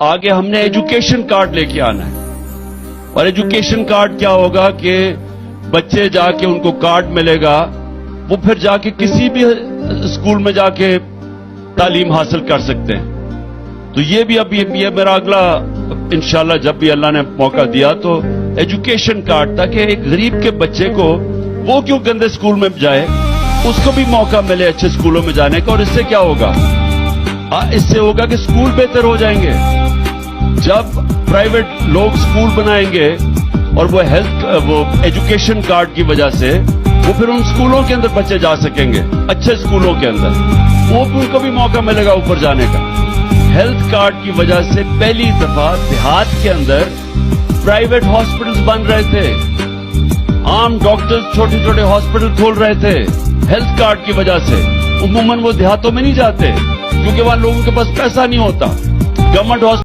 آگے ہم نے ایجوکیشن کارڈ لے کے آنا ہے. اور ایجوکیشن کارڈ کیا ہوگا کہ بچے جا کے ان کو کارڈ ملے گا, وہ پھر جا کے کسی بھی اسکول میں جا کے تعلیم حاصل کر سکتے ہیں. تو یہ بھی اب یہ میرا اگلا انشاءاللہ جب بھی اللہ نے موقع دیا تو ایجوکیشن کارڈ, تاکہ ایک غریب کے بچے کو وہ کیوں گندے اسکول میں جائے, اس کو بھی موقع ملے اچھے اسکولوں میں جانے کا. اور اس سے کیا ہوگا, اس سے ہوگا کہ اسکول بہتر ہو جائیں گے. جب پرائیویٹ لوگ اسکول بنائیں گے اور وہ ایجوکیشن کارڈ کی وجہ سے وہ پھر ان اسکولوں کے اندر بچے جا سکیں گے, اچھے اسکولوں کے اندر, وہ ان کو بھی موقع ملے گا اوپر جانے کا. ہیلتھ کارڈ کی وجہ سے پہلی دفعہ دیہات کے اندر پرائیویٹ ہاسپٹلز بن رہے تھے, عام ڈاکٹر چھوٹے چھوٹے ہاسپٹل کھول رہے تھے ہیلتھ کارڈ کی وجہ سے. عموماً وہ دیہاتوں میں نہیں جاتے کیونکہ وہاں لوگوں کے پاس پیسہ نہیں ہوتا. گورنمنٹ